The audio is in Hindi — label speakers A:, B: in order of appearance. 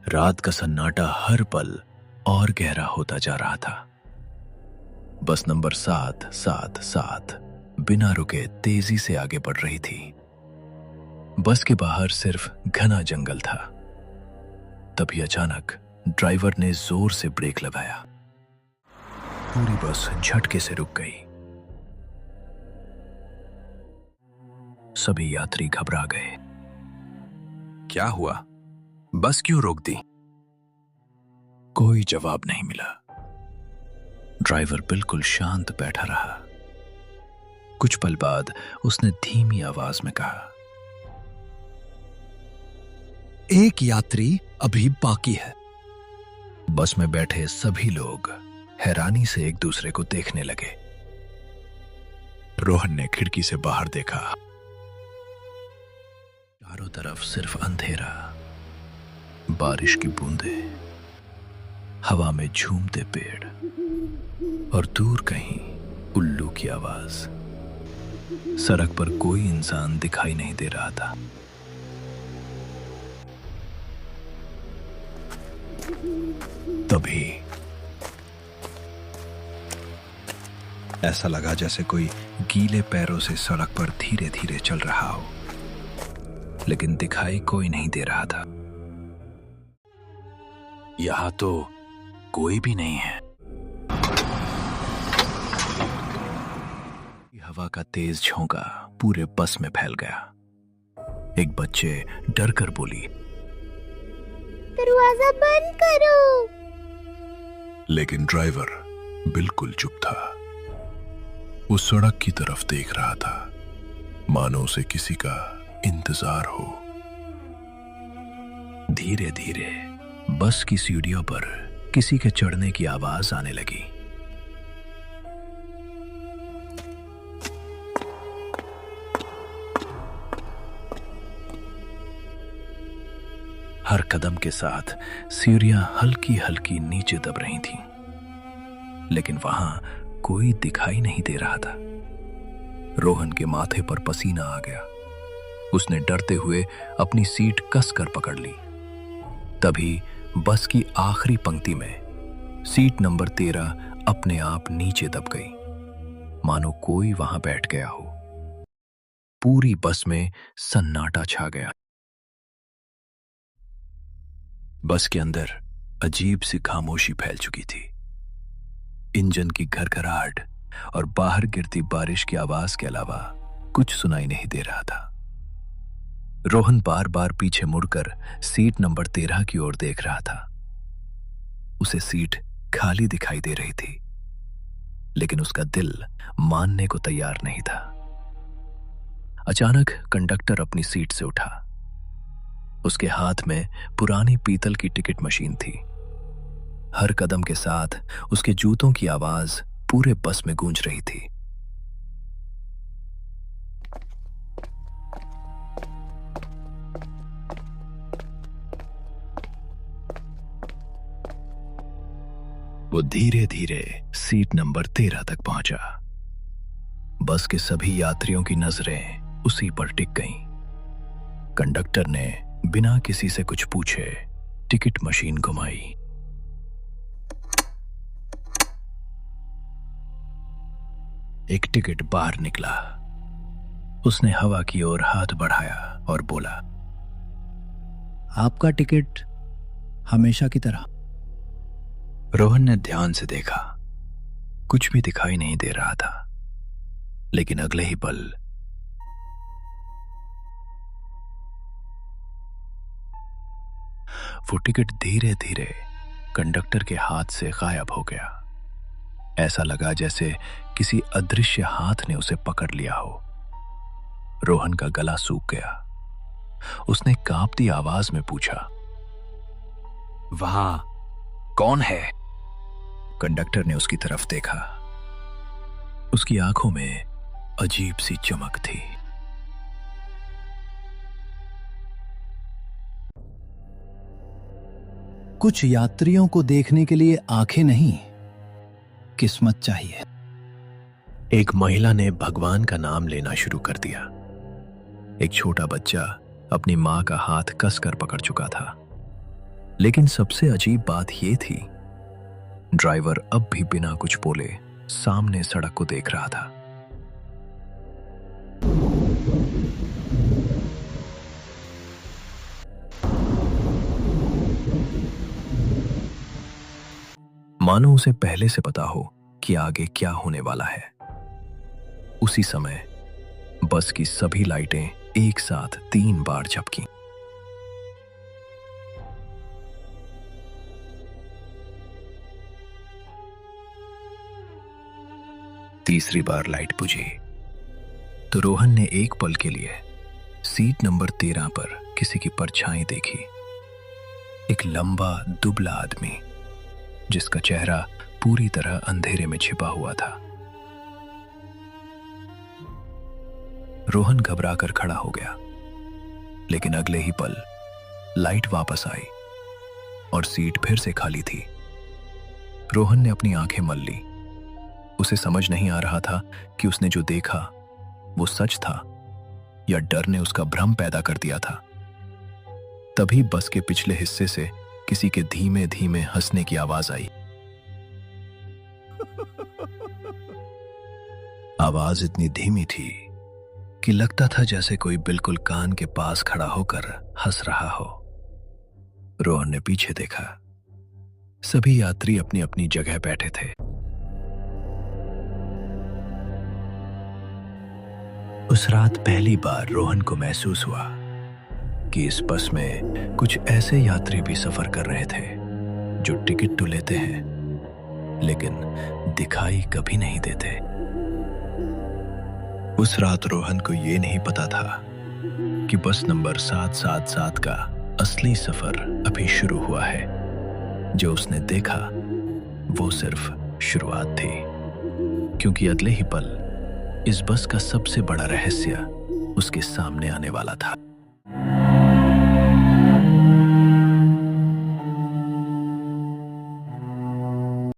A: रात का सन्नाटा हर पल और गहरा होता जा रहा था। बस नंबर 777 बिना रुके तेजी से आगे बढ़ रही थी। बस के बाहर सिर्फ घना जंगल था। तभी अचानक ड्राइवर ने जोर से ब्रेक लगाया। पूरी बस झटके से रुक गई। सभी यात्री घबरा गए। क्या हुआ? बस क्यों रोक दी? कोई जवाब नहीं मिला। ड्राइवर बिल्कुल शांत बैठा रहा। कुछ पल बाद उसने धीमी आवाज में कहा,
B: एक यात्री अभी बाकी है।
A: बस में बैठे सभी लोग हैरानी से एक दूसरे को देखने लगे। रोहन ने खिड़की से बाहर देखा। चारों तरफ सिर्फ अंधेरा, बारिश की बूंदें, हवा में झूमते पेड़ और दूर कहीं उल्लू की आवाज। सड़क पर कोई इंसान दिखाई नहीं दे रहा था। तभी ऐसा लगा जैसे कोई गीले पैरों से सड़क पर धीरे धीरे चल रहा हो, लेकिन दिखाई कोई नहीं दे रहा था। यहां तो कोई भी नहीं है। हवा का तेज झोंका पूरे बस में फैल गया। एक बच्चे डर कर बोली,
C: दरवाजा बंद करो।
A: लेकिन ड्राइवर बिल्कुल चुप था। वो सड़क की तरफ देख रहा था, मानो उसे किसी का इंतजार हो। धीरे धीरे बस की सीढ़ियों पर किसी के चढ़ने की आवाज आने लगी। हर कदम के साथ सीढ़ियां हल्की हल्की नीचे दब रही थीं, लेकिन वहां कोई दिखाई नहीं दे रहा था। रोहन के माथे पर पसीना आ गया। उसने डरते हुए अपनी सीट कसकर पकड़ ली। तभी बस की आखिरी पंक्ति में सीट नंबर 13 अपने आप नीचे दब गई, मानो कोई वहां बैठ गया हो। पूरी बस में सन्नाटा छा गया। बस के अंदर अजीब सी खामोशी फैल चुकी थी। इंजन की घरघराहट और बाहर गिरती बारिश की आवाज के अलावा कुछ सुनाई नहीं दे रहा था। रोहन बार बार पीछे मुड़कर सीट नंबर 13 की ओर देख रहा था। उसे सीट खाली दिखाई दे रही थी, लेकिन उसका दिल मानने को तैयार नहीं था। अचानक कंडक्टर अपनी सीट से उठा। उसके हाथ में पुरानी पीतल की टिकट मशीन थी। हर कदम के साथ उसके जूतों की आवाज पूरे बस में गूंज रही थी। वो धीरे धीरे सीट नंबर 13 तक पहुंचा। बस के सभी यात्रियों की नजरें उसी पर टिक गईं। कंडक्टर ने बिना किसी से कुछ पूछे टिकट मशीन घुमाई। एक टिकट बाहर निकला। उसने हवा की ओर हाथ बढ़ाया और बोला,
B: आपका टिकट हमेशा की तरह।
A: रोहन ने ध्यान से देखा। कुछ भी दिखाई नहीं दे रहा था, लेकिन अगले ही पल वो टिकट धीरे धीरे कंडक्टर के हाथ से गायब हो गया। ऐसा लगा जैसे किसी अदृश्य हाथ ने उसे पकड़ लिया हो। रोहन का गला सूख गया। उसने कांपती आवाज में पूछा, वहां कौन है? कंडक्टर ने उसकी तरफ देखा। उसकी आंखों में अजीब सी चमक थी।
B: कुछ यात्रियों को देखने के लिए आंखें नहीं, किस्मत चाहिए।
A: एक महिला ने भगवान का नाम लेना शुरू कर दिया। एक छोटा बच्चा अपनी मां का हाथ कसकर पकड़ चुका था। लेकिन सबसे अजीब बात यह थी, ड्राइवर अब भी बिना कुछ बोले सामने सड़क को देख रहा था। मानो उसे पहले से पता हो कि आगे क्या होने वाला है। उसी समय बस की सभी लाइटें एक साथ 3 बार झपकी। तीसरी बार लाइट बुझी तो रोहन ने एक पल के लिए सीट नंबर 13 पर किसी की परछाई देखी। एक लंबा दुबला आदमी जिसका चेहरा पूरी तरह अंधेरे में छिपा हुआ था। रोहन घबराकर खड़ा हो गया, लेकिन अगले ही पल लाइट वापस आई और सीट फिर से खाली थी। रोहन ने अपनी आंखें मल ली। उसे समझ नहीं आ रहा था कि उसने जो देखा वो सच था या डर ने उसका भ्रम पैदा कर दिया था। तभी बस के पिछले हिस्से से किसी के धीमे धीमे हंसने की आवाज आई। आवाज इतनी धीमी थी कि लगता था जैसे कोई बिल्कुल कान के पास खड़ा होकर हंस रहा हो। रोहन ने पीछे देखा। सभी यात्री अपनी अपनी जगह बैठे थे। उस रात पहली बार रोहन को महसूस हुआ कि इस बस में कुछ ऐसे यात्री भी सफर कर रहे थे जो टिकट तो लेते हैं लेकिन दिखाई कभी नहीं देते। उस रात रोहन को यह नहीं पता था कि बस नंबर 777 का असली सफर अभी शुरू हुआ है। जो उसने देखा वो सिर्फ शुरुआत थी, क्योंकि अगले ही पल इस बस का सबसे बड़ा रहस्य उसके सामने आने वाला था।